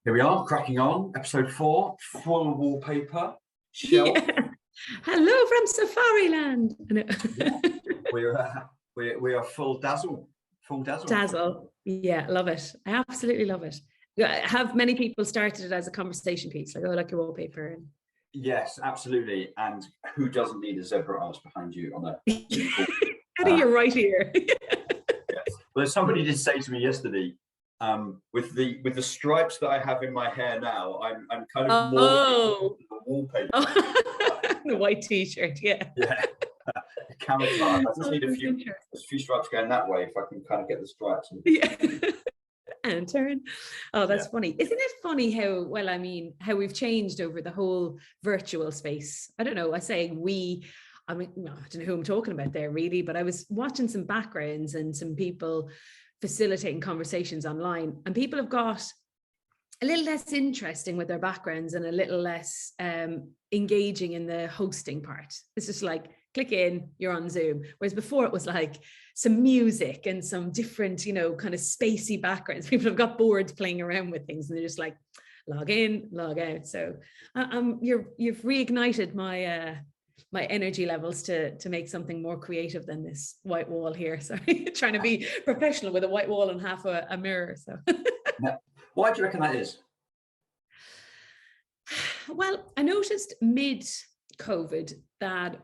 Here we are, cracking on, episode 4, full wallpaper, shelf. Yeah. Hello from Safariland. Yeah. We are full dazzle. Dazzle. Yeah, love it. I absolutely love it. Have many people started it as a conversation piece, like, oh, like your wallpaper? And... Yes, absolutely. And who doesn't need a zebra arse behind you on a you're right here. Yes. Well, somebody did say to me yesterday, with the stripes that I have in my hair now, I'm kind of more the wallpaper. The white t-shirt, yeah. Camouflage. I just need a few stripes going that way if I can kind of get the stripes. Yeah. And turn. Oh, that's funny. Isn't it funny how we've changed over the whole virtual space? I don't know. I say we. I mean, no, I don't know who I'm talking about there really, but I was watching some backgrounds and some people facilitating conversations online, and people have got a little less interesting with their backgrounds and a little less engaging in the hosting part. It's just like, click in, you're on Zoom. Whereas before it was like some music and some different, kind of spacey backgrounds. People have got boards playing around with things and they're just like, log in, log out. So you've reignited my my energy levels to make something more creative than this white wall here. Sorry, trying to be professional with a white wall and half a mirror. So why do you reckon that is? Well, I noticed mid-COVID that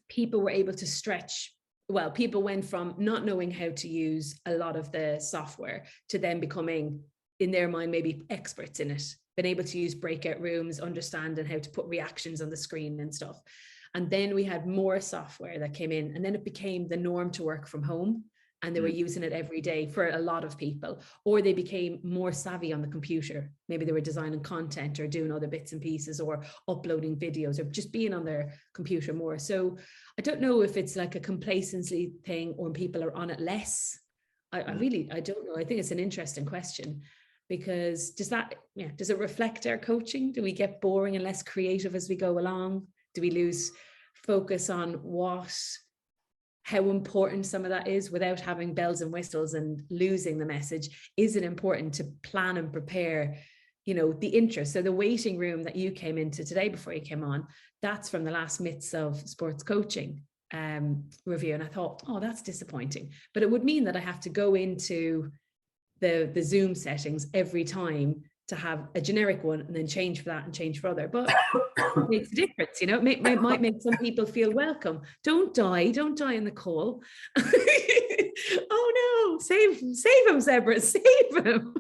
people were able to stretch. Well, people went from not knowing how to use a lot of the software to then becoming, in their mind, maybe experts in it, been able to use breakout rooms, understanding how to put reactions on the screen and stuff. And then we had more software that came in, and then it became the norm to work from home, and they were using it every day for a lot of people, or they became more savvy on the computer. Maybe they were designing content or doing other bits and pieces or uploading videos or just being on their computer more. So I don't know if it's like a complacency thing or people are on it less. I don't know. I think it's an interesting question, because does it reflect our coaching? Do we get boring and less creative as we go along? Do we lose focus on how important some of that is without having bells and whistles and losing the message? Is it important to plan and prepare, the interest? So the waiting room that you came into today before you came on, that's from the last Myths of Sports Coaching review. And I thought, oh, that's disappointing. But it would mean that I have to go into the Zoom settings every time to have a generic one and then change for that and change for other. But it makes a difference, it might make some people feel welcome. Don't die in the call. Oh no, save him, Zebra, save him.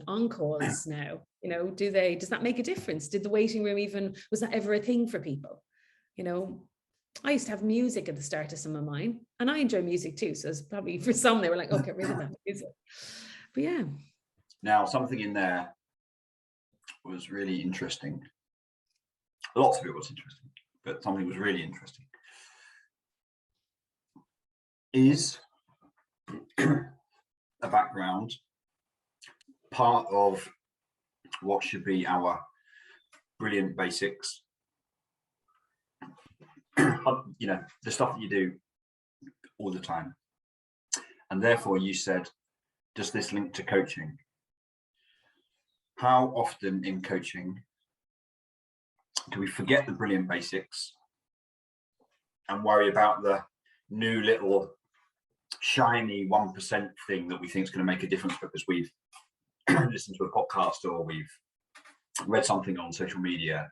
On calls now, does that make a difference? Did the waiting room was that ever a thing for people? I used to have music at the start of some of mine, and I enjoy music too. So it's probably for some, they were like, oh, get rid of that music. But yeah. Now, something in there was really interesting. Lots of it was interesting, but something was really interesting. Is a background part of what should be our brilliant basics? The stuff that you do all the time. And therefore you said, does this link to coaching? How often in coaching do we forget the brilliant basics and worry about the new little shiny 1% thing that we think is going to make a difference because we've listened to a podcast or we've read something on social media,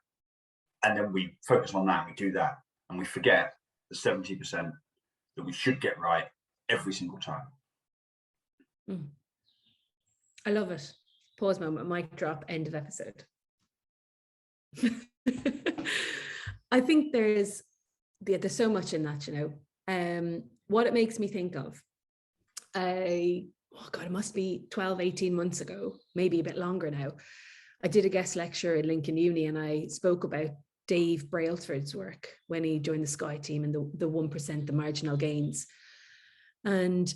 and then we focus on that, we do that, and we forget the 70% that we should get right every single time. I love it. Pause moment, mic drop, end of episode. I think there's so much in that, what it makes me think of. It must be 12, 18 months ago, maybe a bit longer now. I did a guest lecture in Lincoln Uni, and I spoke about Dave Brailsford's work when he joined the Sky team and the 1%, the marginal gains. And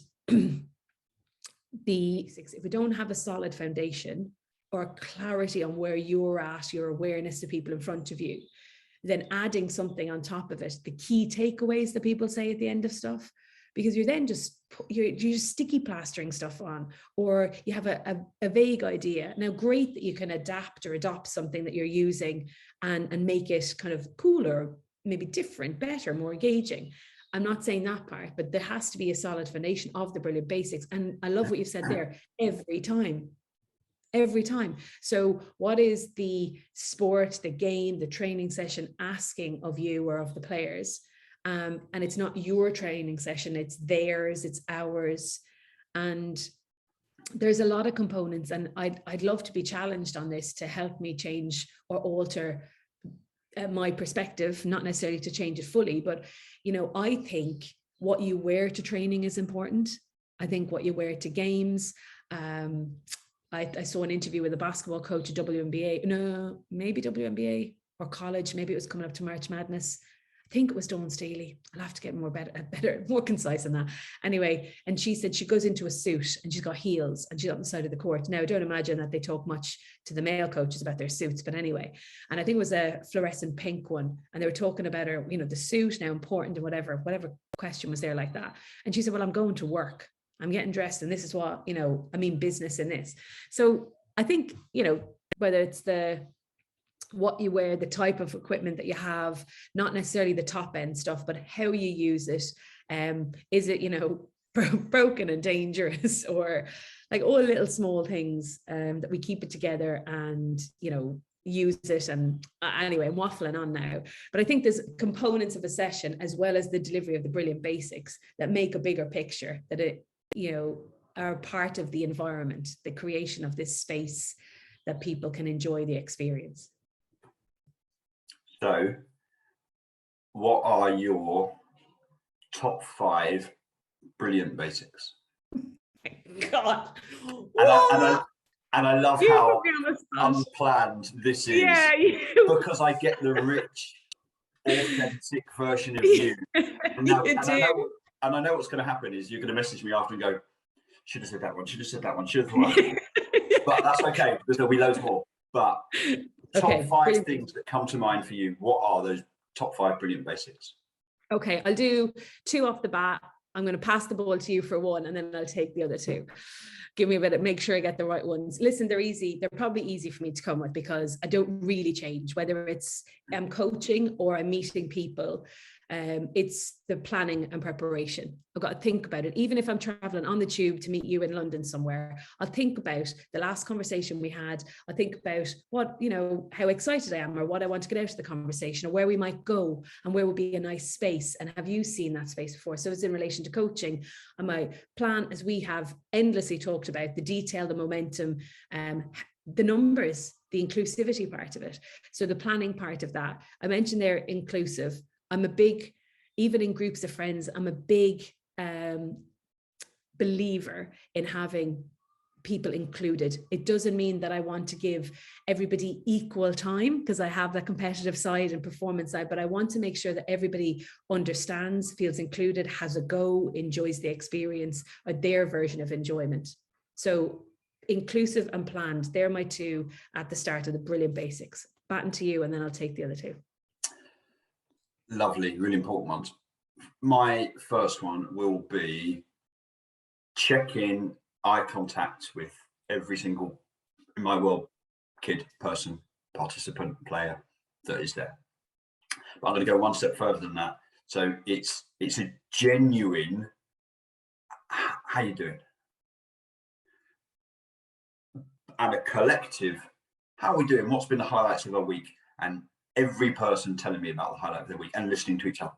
if we don't have a solid foundation or clarity on where you're at, your awareness to people in front of you, then adding something on top of it, the key takeaways that people say at the end of stuff, because you're then you're just sticky plastering stuff on, or you have a vague idea. Now, great that you can adapt or adopt something that you're using and make it kind of cooler, maybe different, better, more engaging. I'm not saying that part, but there has to be a solid foundation of the brilliant basics. And I love what you've said there, every time. So what is the sport, the game, the training session asking of you or of the players? And it's not your training session, it's theirs, it's ours. And there's a lot of components, and I'd love to be challenged on this to help me change or alter my perspective, not necessarily to change it fully, but, you know, I think what you wear to training is important. I think what you wear to games, I saw an interview with a basketball coach at WNBA, no, maybe WNBA or college, maybe it was coming up to March Madness. I think it was Dawn Staley. I'll have to get better, more concise than that. Anyway, and she said she goes into a suit and she's got heels and she's on the side of the court. Now, I don't imagine that they talk much to the male coaches about their suits, but anyway. And I think it was a fluorescent pink one. And they were talking about her, you know, the suit now important and whatever question was there like that. And she said, well, I'm going to work. I'm getting dressed and this is what, you know, I mean, business in this. So I think, you know, whether it's what you wear, the type of equipment that you have, not necessarily the top end stuff, but how you use it. Is it, you know, broken and dangerous, or like all little small things that we keep it together and, you know, use it. And anyway, I'm waffling on now, but I think there's components of a session as well as the delivery of the brilliant basics that make a bigger picture, that it, you know, are part of the environment, the creation of this space that people can enjoy the experience. So, what are your top 5 brilliant basics? God, and I love how unplanned this is, because I get the rich, authentic version of you. And I know what's going to happen is you're going to message me after and go, should have said that one, should have said that one, should have thought that one. But that's okay, because there'll be loads more. But top 5 things that come to mind for you. What are those top 5 brilliant basics? Okay, I'll do 2 off the bat. I'm going to pass the ball to you for 1, and then I'll take the other 2. Give me a bit of, make sure I get the right ones. Listen, they're easy. They're probably easy for me to come with because I don't really change, whether it's I'm coaching or I'm meeting people. It's the planning and preparation. I've got to think about it. Even if I'm traveling on the tube to meet you in London somewhere, I'll think about the last conversation we had. I'll think about what, you know, how excited I am or what I want to get out of the conversation or where we might go and where would be a nice space. And have you seen that space before? So it's in relation to coaching. I might plan, as we have endlessly talked about, the detail, the momentum, the numbers, the inclusivity part of it. So the planning part of that. I mentioned there inclusive. I'm a big, even in groups of friends, I'm a big believer in having people included. It doesn't mean that I want to give everybody equal time because I have that competitive side and performance side, but I want to make sure that everybody understands, feels included, has a go, enjoys the experience or their version of enjoyment. So inclusive and planned, they're my 2 at the start of the brilliant basics. Baton to you, and then I'll take the other 2. Lovely, really important ones. My first one will be check in, eye contact with every single, in my world, kid, person, participant, player that is there. But I'm going to go one step further than that. So it's a genuine, how you doing? And a collective, how are we doing? What's been the highlights of our week? And every person telling me about the highlight of their week and listening to each other.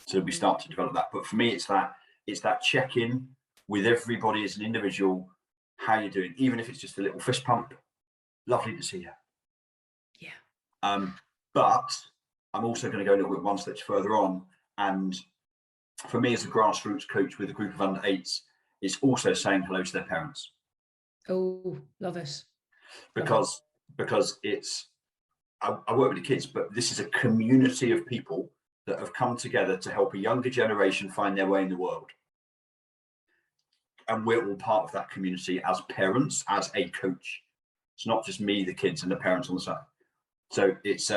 So we start to develop that. But for me, it's that check-in with everybody as an individual. How you doing? Even if it's just a little fist pump. Lovely to see you. Yeah. But I'm also going to go a little bit one step further on. And for me, as a grassroots coach with a group of under 8s, it's also saying hello to their parents. Oh, love it. Because it's, I work with the kids, but this is a community of people that have come together to help a younger generation find their way in the world. And we're all part of that community as parents, as a coach. It's not just me, the kids, and the parents on the side. So it's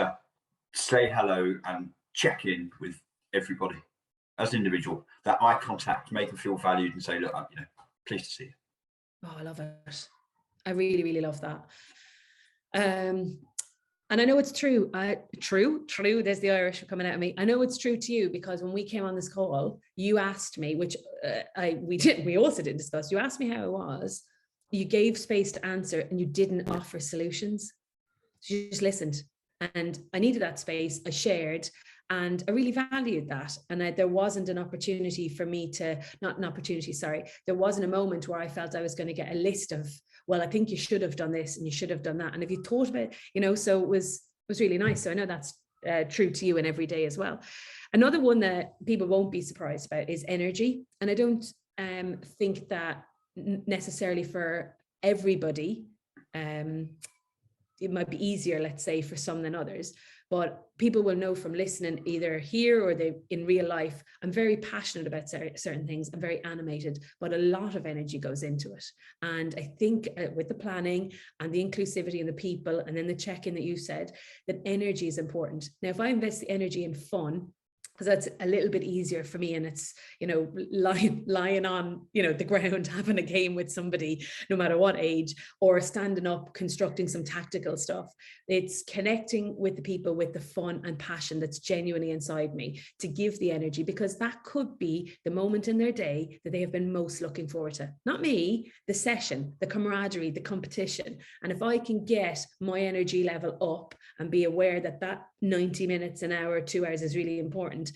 say hello and check in with everybody. as an individual, that eye contact, make them feel valued and say, look, I'm, pleased to see you. Oh, I love it. I really, really love that. And I know it's true. True. There's the Irish coming out of me. I know it's true to you, because when we came on this call, you asked me, which we also didn't discuss. You asked me how it was. You gave space to answer, and you didn't offer solutions. You just listened, and I needed that space. I shared, and I really valued that. And there wasn't an opportunity for me to, not an opportunity, sorry. There wasn't a moment where I felt I was going to get a list of, well, I think you should have done this and you should have done that. And if you thought about it, so it was really nice. So I know that's true to you in every day as well. Another one that people won't be surprised about is energy. And I don't think that necessarily for everybody, it might be easier, let's say, for some than others, but people will know from listening either here or they in real life, I'm very passionate about certain things. I'm very animated, but a lot of energy goes into it. And I think with the planning and the inclusivity and the people, and then the check-in that you said, that energy is important. Now, if I invest the energy in fun, because that's a little bit easier for me, and it's, lying on, the ground, having a game with somebody, no matter what age, or standing up, constructing some tactical stuff. It's connecting with the people with the fun and passion that's genuinely inside me to give the energy, because that could be the moment in their day that they have been most looking forward to. Not me, the session, the camaraderie, the competition. And if I can get my energy level up and be aware that 90 minutes, an hour, 2 hours is really important,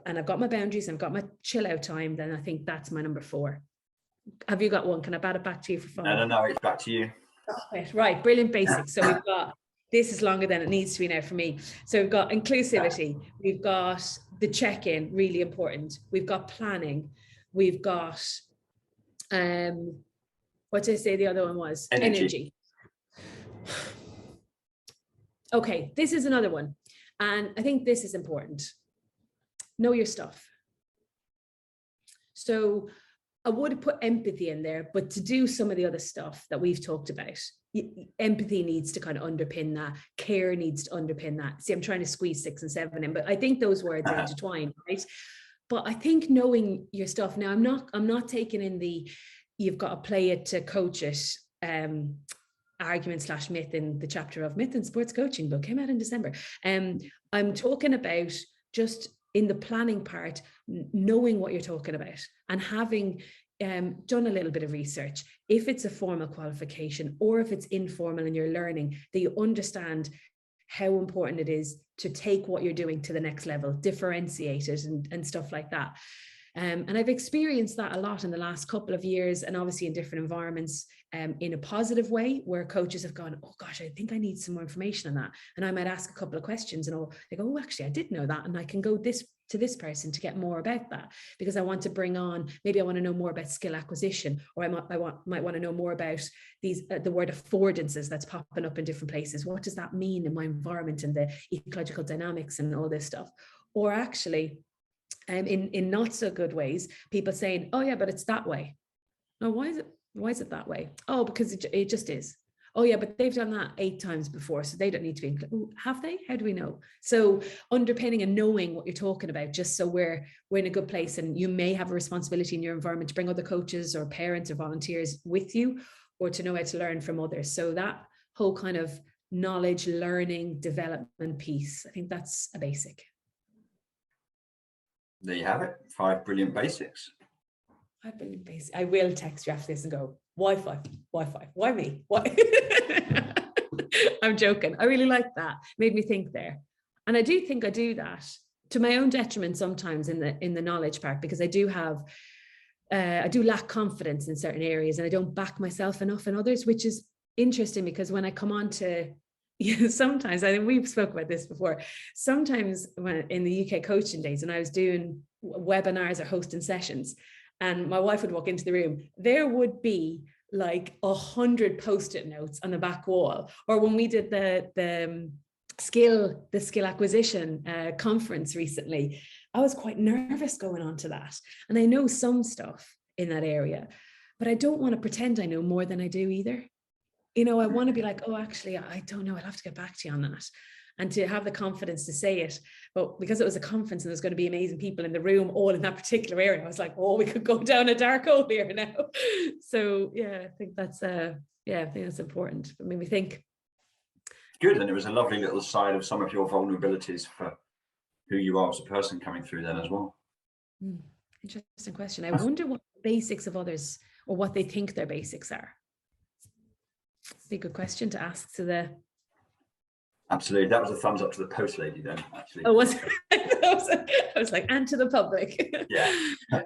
and I've got my boundaries, and I've got my chill out time, then I think that's my number 4. Have you got one? Can I bat it back to you for 5? No, it's back to you. Right, brilliant basics. So we've got, this is longer than it needs to be now for me. So we've got inclusivity, we've got the check-in, really important. We've got planning, we've got, what did I say the other one was? Energy. Okay, this is another one. And I think this is important. Know your stuff. So I would put empathy in there, but to do some of the other stuff that we've talked about, empathy needs to kind of underpin that. Care needs to underpin that. See, I'm trying to squeeze 6 and 7 in, but I think those words are intertwined, right? But I think knowing your stuff. Now, I'm not taking in the, you've got to play it to coach it, argument / myth in the chapter of Myth and Sports Coaching book, came out in December. I'm talking about just in the planning part, knowing what you're talking about and having done a little bit of research. If it's a formal qualification or if it's informal and you're learning, that you understand how important it is to take what you're doing to the next level, differentiate it and stuff like that. And I've experienced that a lot in the last couple of years, and obviously in different environments, in a positive way, where coaches have gone, oh gosh, I think I need some more information on that. And I might ask a couple of questions and they go, oh, actually, I did know that. And I can go to this person to get more about that, because I want to bring on, maybe I want to know more about skill acquisition, or I might want to know more about these, the word affordances that's popping up in different places. What does that mean in my environment and the ecological dynamics and all this stuff? Or actually, in not so good ways, people saying, oh yeah, but it's that way. Oh, why is it that way? Oh, because it just is. Oh yeah, but they've done that 8 times before, so they don't need to be included. Have they? How do we know? So underpinning and knowing what you're talking about, just so we're in a good place. And you may have a responsibility in your environment to bring other coaches or parents or volunteers with you, or to know how to learn from others. So that whole kind of knowledge, learning, development piece, I think that's a basic. There you have it. 5 brilliant basics. 5 brilliant basics. I will text you after this and go, Wi-Fi, why me? Why? I'm joking. I really like that. Made me think there. And I do think I do that to my own detriment sometimes in the knowledge part, because I do lack confidence in certain areas, and I don't back myself enough in others, which is interesting, because when I come on to, sometimes, I think we've spoken about this before, sometimes when in the UK coaching days, and I was doing webinars or hosting sessions, and my wife would walk into the room, there would be like 100 post-it notes on the back wall. Or when we did the skill acquisition conference recently, I was quite nervous going on to that. And I know some stuff in that area, but I don't want to pretend I know more than I do either. I want to be like, oh, actually, I don't know. I'll have to get back to you on that. and to have the confidence to say it. But because it was a conference and there's going to be amazing people in the room, all in that particular area, I was like, oh, we could go down a dark hole here now. So yeah, I think that's important. It made me think. Good. And it was a lovely little side of some of your vulnerabilities for who you are as a person coming through then as well. Interesting question. I wonder what the basics of others, or what they think their basics are. It'd be a good question to ask to the. Absolutely. That was a thumbs up to the post lady then, actually. Oh, was I was like, and to the public. Yeah.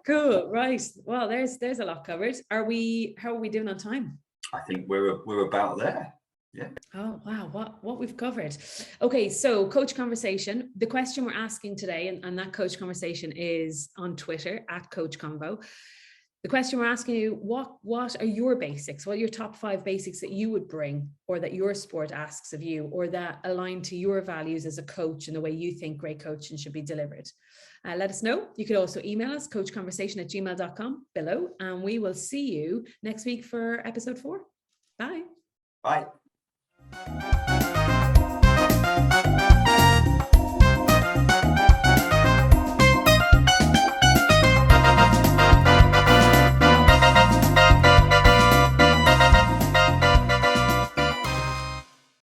Cool. Right. Well, there's a lot covered. How are we doing on time? I think we're about there. Yeah. Oh, wow. What we've covered. Okay. So Coach Conversation, the question we're asking today, and that Coach Conversation is on Twitter at Coach Convo. The question we're asking you, what are your basics? What are your top 5 basics that you would bring, or that your sport asks of you, or that align to your values as a coach and the way you think great coaching should be delivered? Let us know. You could also email us, coachconversation@gmail.com below, and we will see you next week for episode 4. Bye. Bye.